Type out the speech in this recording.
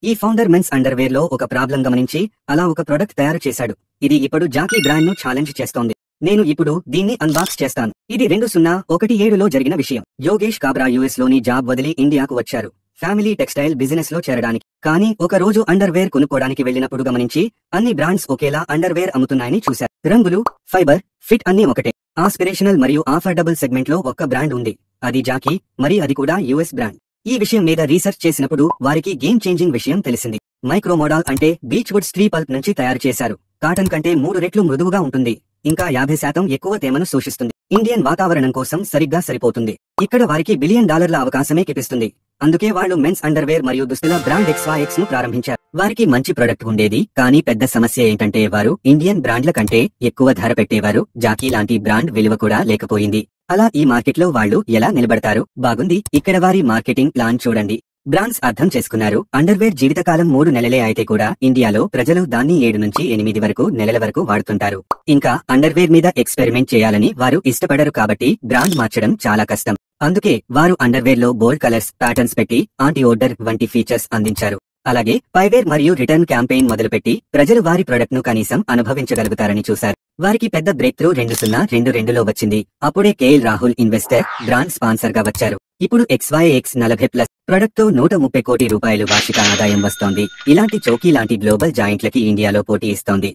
ఈ founder men's underwear లో ఒక ప్రాబ్లం గమనించి అలా ఒక ప్రొడక్ట్ తయారు చేశాడు. ఇది ఇప్పుడు జాకీ బ్రాండ్ ను ఛాలెంజ్ చేస్తోంది. నేను ఇప్పుడు దీన్ని అన్బాక్స్ చేస్తాను. ఇది 2017లో జరిగిన విషయం. యోగేష్ కాబ్రా యుఎస్ లోని జాబ్ వదిలి ఇండియాకు వచ్చారు ఫ్యామిలీ టెక్స్టైల్ బిజినెస్ లో చేరడానికి. కానీ ఒక రోజు అండర్వేర్ కొనుక్కోడానికి వెళ్ళినప్పుడు గమనించి అన్ని బ్రాండ్స్ ఒకేలా అండర్వేర్ అమ్ముతున్నాయని చూశారు. రంగులు, ఫైబర్, ఫిట్ అన్ని ఒకటే. ఆస్పిరేషనల్ మరియు ఆఫర్డబుల్ సెగ్మెంట్ లో ఒక్క బ్రాండ్ ఉంది, అది జాకీ, మరి అది కూడా యుఎస్ బ్రాండ్. ఈ విషయం మీద రీసెర్చ్ చేసినప్పుడు వారికి గేమ్ చేంజింగ్ విషయం తెలిసింది. మైక్రోమోడాల్ అంటే బీచ్వుడ్ స్ట్రీ పల్ప్ నుంచి తయారు చేశారు. కాటన్ కంటే 3 రెట్లు మృదువుగా ఉంటుంది, ఇంకా 50% ఎక్కువ తేమను శోషిస్తుంది. ఇండియన్ వాతావరణం కోసం సరిగ్గా సరిపోతుంది. ఇక్కడ వారికి $1 బిలియన్ అవకాశమే కిపిస్తుంది. అందుకే వాళ్ళు మెన్స్ అండర్వేర్ మరియు దుస్తుల బ్రాండ్ XYX ను ప్రారంభించారు. వారికి మంచి ప్రొడక్ట్ ఉండేది, కానీ పెద్ద సమస్య ఏంటంటే వారు ఇండియన్ బ్రాండ్ల కంటే ఎక్కువ ధర పెట్టేవారు. జాకీ లాంటి బ్రాండ్ విలువ కూడా లేకపోయింది. అలా ఈ మార్కెట్లో వాళ్ళు ఎలా నిలబడతారు? బాగుంది, ఇక్కడ వారి మార్కెటింగ్ ప్లాన్ చూడండి. బ్రాండ్స్ అర్థం చేసుకున్నారు. అండర్వేర్ జీవితకాలం 3 నెలలే అయితే కూడా ఇండియాలో ప్రజలు దాన్ని 7 నుంచి 8 వరకు నెలల వరకు వాడుతుంటారు. ఇంకా అండర్వేర్ మీద ఎక్స్పెరిమెంట్ చేయాలని వారు ఇష్టపడరు కాబట్టి బ్రాండ్ మార్చడం చాలా కష్టం. అందుకే వారు అండర్వేర్ లో బోల్డ్ కలర్స్, ప్యాటర్న్స్ పెట్టి యాంటీ ఓడర్ వంటి ఫీచర్స్ అందించారు. అలాగే పైవేర్ మరియు రిటర్న్ క్యాంపెయిన్ మొదలుపెట్టి ప్రజలు వారి ప్రొడక్ట్ ను కనీసం అనుభవించగలుగుతారని చూశారు. వారికి పెద్ద బ్రేక్ త్రూ 2022లో వచ్చింది. అప్పుడే KL Rahul investor brand sponsor గా వచ్చారు. ఇప్పుడు XYX 40+ ప్రొడక్ట్ తో 130 కోటి రూపాయలు వార్షిక ఆదాయం వస్తోంది. ఇలాంటి చౌకీ లాంటి గ్లోబల్ జాయింట్లకి ఇండియాలో పోటీ ఇస్తోంది.